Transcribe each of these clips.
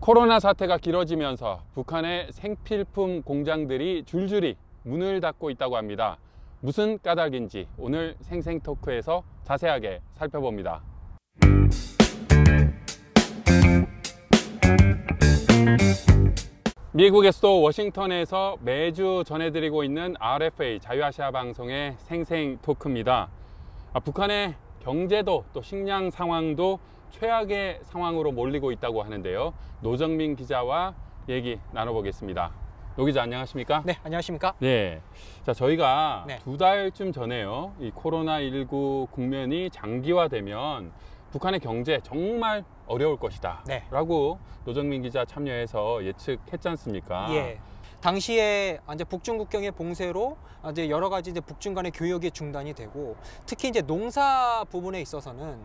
코로나 사태가 길어지면서 북한의 생필품 공장들이 줄줄이 문을 닫고 있다고 합니다. 무슨 까닭인지 오늘 생생토크에서 자세하게 살펴봅니다. 미국의 수도 워싱턴에서 매주 전해드리고 있는 RFA 자유아시아 방송의 생생토크입니다. 북한의 경제도 또 식량 상황도 최악의 상황으로 몰리고 있다고 하는데요. 노정민 기자와 얘기 나눠보겠습니다. 노 기자 안녕하십니까? 네, 안녕하십니까? 네. 자, 저희가 네. 2달쯤 전에요. 이 코로나19 국면이 장기화되면 북한의 경제 정말 어려울 것이다. 네. 라고 노정민 기자 참여해서 예측했지 않습니까? 예. 당시에 이제 북중 국경의 봉쇄로 이제 여러 가지 이제 북중 간의 교역이 중단이 되고, 특히 이제 농사 부분에 있어서는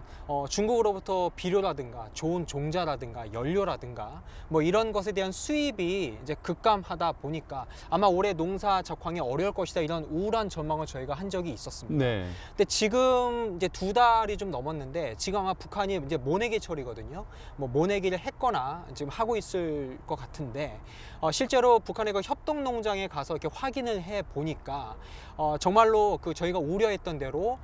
중국으로부터 비료라든가 좋은 종자라든가 연료라든가 뭐 이런 것에 대한 수입이 이제 급감하다 보니까 아마 올해 농사 작황이 어려울 것이다, 이런 우울한 전망을 저희가 한 적이 있었습니다. 네. 근데 지금 이제 2달이 좀 넘었는데 지금 아마 북한이 이제 모내기철이거든요. 뭐 모내기를 했거나 지금 하고 있을 것 같은데, 실제로 북한의 그 협동농장에 가서 이렇게 확인을 해 보니까 정말로 그 저희가 우려했던 대로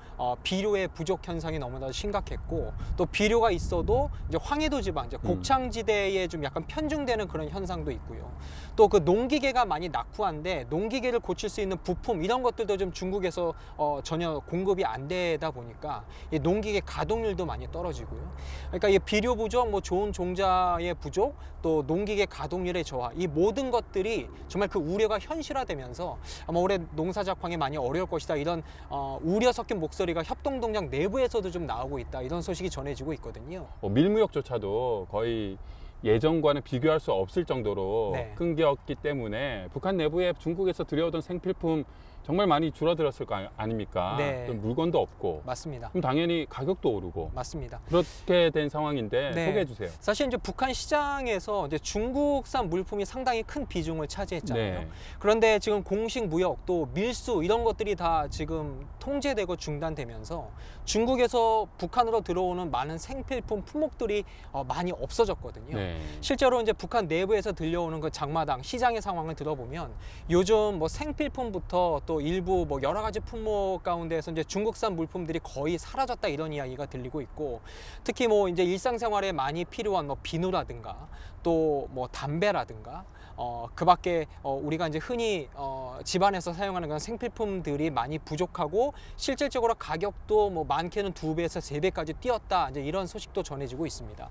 비료의 부족 현상이 너무나 심각했고, 또 비료가 있어도 이제 황해도 지방, 이제 곡창지대에 좀 약간 편중되는 그런 현상도 있고요. 또 그 농기계가 많이 낙후한데 농기계를 고칠 수 있는 부품 이런 것들도 좀 중국에서 전혀 공급이 안 되다 보니까 이 농기계 가동률도 많이 떨어지고요. 그러니까 이 비료 부족, 뭐 좋은 종자의 부족, 또 농기계 가동률의 저하, 이 모든 것들이 정말 그 우려가 현실화되면서 아마 올해 농사 작황이 많이 어려울 것이다, 이런 우려 섞인 목소리가 협동농장 내부에서도 좀 나오고 있다, 이런 소식이 전해지고 있거든요. 밀무역조차도 거의 예전과는 비교할 수 없을 정도로 네. 끊겼기 때문에 북한 내부에 중국에서 들여오던 생필품 정말 많이 줄어들었을 거 아닙니까? 네. 물건도 없고. 맞습니다. 그럼 당연히 가격도 오르고. 맞습니다. 그렇게 된 상황인데 네. 소개해 주세요. 사실 이제 북한 시장에서 이제 중국산 물품이 상당히 큰 비중을 차지했잖아요. 네. 그런데 지금 공식 무역, 또 밀수 이런 것들이 다 지금 통제되고 중단되면서 중국에서 북한으로 들어오는 많은 생필품 품목들이 많이 없어졌거든요. 네. 실제로 이제 북한 내부에서 들려오는 그 장마당 시장의 상황을 들어보면 요즘 뭐 생필품부터 또 일부 뭐 여러 가지 품목 가운데에서 이제 중국산 물품들이 거의 사라졌다, 이런 이야기가 들리고 있고, 특히 뭐 이제 일상생활에 많이 필요한 뭐 비누라든가 또 뭐 담배라든가 그 밖에 우리가 이제 흔히 집안에서 사용하는 그런 생필품들이 많이 부족하고, 실질적으로 가격도 뭐 많게는 2배에서 3배까지 뛰었다, 이제 이런 소식도 전해지고 있습니다.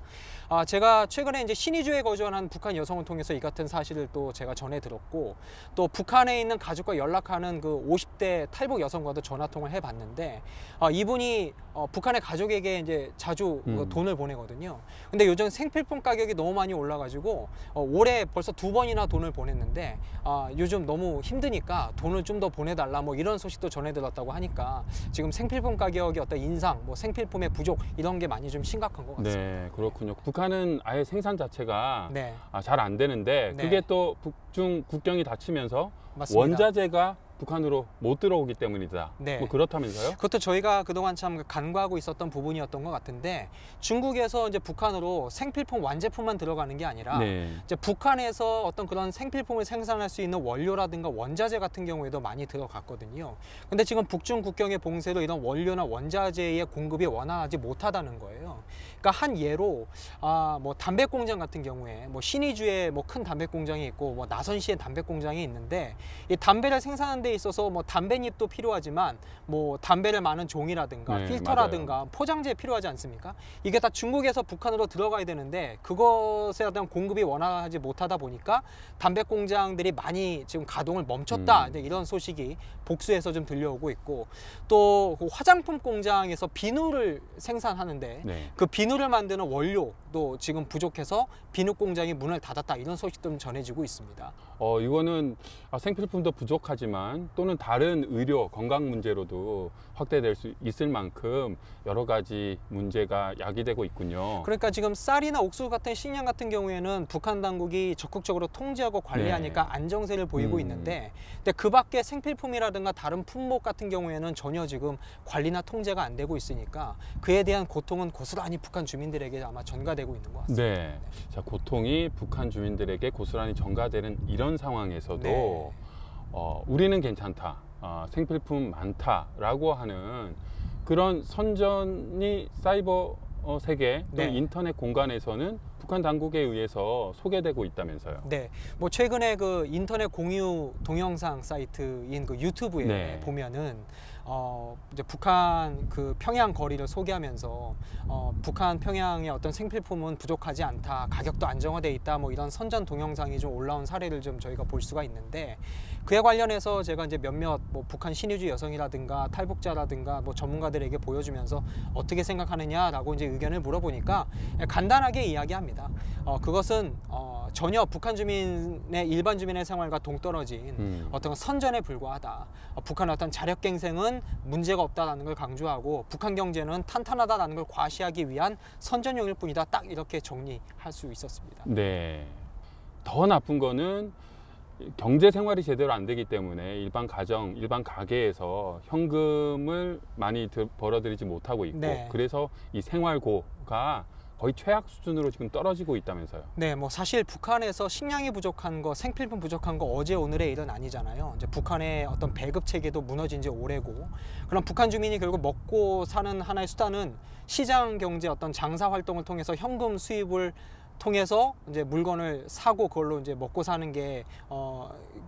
제가 최근에 이제 신의주에 거주하는 북한 여성을 통해서 이 같은 사실을 또 제가 전해 들었고, 또 북한에 있는 가족과 연락하는 그 50대 탈북 여성과도 전화 통화를 해봤는데, 이분이 북한의 가족에게 이제 자주 돈을 보내거든요. 근데 요즘 생필품 가격이 너무 많이 올라가지고 올해 벌써 2번이나 돈을 보냈는데 요즘 너무 힘드니까 돈을 좀 더 보내달라, 뭐 이런 소식도 전해 들었다고 하니까 지금 생필품 가격의 어떤 인상, 뭐 생필품의 부족 이런 게 많이 좀 심각한 것 같습니다. 네, 그렇군요. 북한은 아예 생산 자체가 네. 잘 안 되는데, 네. 그게 또 북중 국경이 닫히면서 맞습니다. 원자재가 북한으로 못 들어오기 때문이다. 네. 뭐 그렇다면서요? 그것도 저희가 그동안 참 간과하고 있었던 부분이었던 것 같은데, 중국에서 이제 북한으로 생필품 완제품만 들어가는 게 아니라 네. 이제 북한에서 어떤 그런 생필품을 생산할 수 있는 원료라든가 원자재 같은 경우에도 많이 들어갔거든요. 근데 지금 북중 국경의 봉쇄로 이런 원료나 원자재의 공급이 원활하지 못하다는 거예요. 그러니까 한 예로 뭐 담배 공장 같은 경우에 뭐 신의주에 뭐 큰 담배 공장이 있고 뭐 나선시에 담배 공장이 있는데, 이 담배를 생산하는 데 있어서 뭐 담배잎도 필요하지만 뭐 담배를 마는 종이라든가 네, 필터라든가 맞아요. 포장재 필요하지 않습니까? 이게 다 중국에서 북한으로 들어가야 되는데 그것에 대한 공급이 원활하지 못하다 보니까 담배 공장들이 많이 지금 가동을 멈췄다, 이제 이런 소식이 복수해서 좀 들려오고 있고, 또 그 화장품 공장에서 비누를 생산하는데 네. 그 비누를 만드는 원료도 지금 부족해서 비누 공장이 문을 닫았다, 이런 소식도 좀 전해지고 있습니다. 이거는 생필품도 부족하지만 질환 또는 다른 의료 건강 문제로도 확대될 수 있을 만큼 여러 가지 문제가 야기되고 있군요. 그러니까 지금 쌀이나 옥수수 같은 식량 같은 경우에는 북한 당국이 적극적으로 통제하고 관리하니까 네. 안정세를 보이고 있는데, 근데 그 밖에 생필품이라든가 다른 품목 같은 경우에는 전혀 지금 관리나 통제가 안 되고 있으니까 그에 대한 고통은 고스란히 북한 주민들에게 아마 전가되고 있는 것 같습니다. 네. 자, 고통이 북한 주민들에게 고스란히 전가되는 이런 상황에서도 네. 우리는 괜찮다, 생필품 많다라고 하는 그런 선전이 사이버 세계 또는 네. 인터넷 공간에서는 북한 당국에 의해서 소개되고 있다면서요. 네, 뭐 최근에 그 인터넷 공유 동영상 사이트인 그 유튜브에 네. 보면은 이제 북한 그 평양 거리를 소개하면서 북한 평양의 어떤 생필품은 부족하지 않다, 가격도 안정화돼 있다, 뭐 이런 선전 동영상이 좀 올라온 사례를 좀 저희가 볼 수가 있는데, 그에 관련해서 제가 이제 몇몇 뭐 북한 신유주 여성이라든가 탈북자라든가 뭐 전문가들에게 보여주면서 어떻게 생각하느냐라고 이제 의견을 물어보니까 간단하게 이야기합니다. 그것은 전혀 북한 주민의 일반 주민의 생활과 동떨어진 어떤 선전에 불과하다. 북한의 어떤 자력갱생은 문제가 없다라는 걸 강조하고 북한 경제는 탄탄하다라는 걸 과시하기 위한 선전용일 뿐이다. 딱 이렇게 정리할 수 있었습니다. 네. 더 나쁜 거는 경제 생활이 제대로 안 되기 때문에 일반 가정, 일반 가게에서 현금을 많이 벌어들이지 못하고 있고, 네. 그래서 이 생활고가 거의 최악 수준으로 지금 떨어지고 있다면서요. 네, 뭐 사실 북한에서 식량이 부족한 거, 생필품 부족한 거 어제 오늘의 일은 아니잖아요. 이제 북한의 어떤 배급 체계도 무너진 지 오래고, 그럼 북한 주민이 결국 먹고 사는 하나의 수단은 시장 경제 어떤 장사 활동을 통해서 현금 수입을 통해서 이제 물건을 사고 그걸로 이제 먹고 사는 게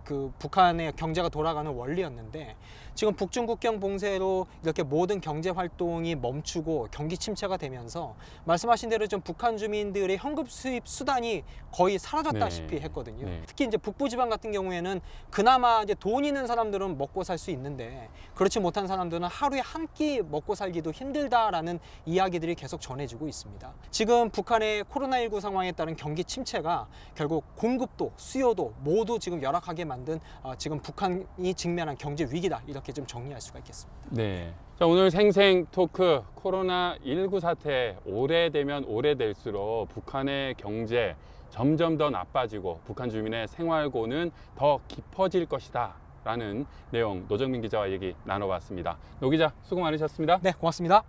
그 북한의 경제가 돌아가는 원리였는데, 지금 북중 국경 봉쇄로 이렇게 모든 경제 활동이 멈추고 경기 침체가 되면서 말씀하신 대로 좀 북한 주민들의 현금 수입 수단이 거의 사라졌다시피 네. 했거든요. 네. 특히 이제 북부 지방 같은 경우에는 그나마 이제 돈 있는 사람들은 먹고 살 수 있는데, 그렇지 못한 사람들은 하루에 한 끼 먹고 살기도 힘들다라는 이야기들이 계속 전해지고 있습니다. 지금 북한의 코로나19 상황에 따른 경기 침체가 결국 공급도 수요도 모두 지금 열악하게 만든 지금 북한이 직면한 경제 위기다, 이렇게 좀 정리할 수가 있겠습니다. 네. 자, 오늘 생생 토크, 코로나19 사태 오래되면 오래될수록 북한의 경제 점점 더 나빠지고 북한 주민의 생활고는 더 깊어질 것이다 라는 내용, 노정민 기자와 얘기 나눠봤습니다. 노 기자, 수고 많으셨습니다. 네, 고맙습니다.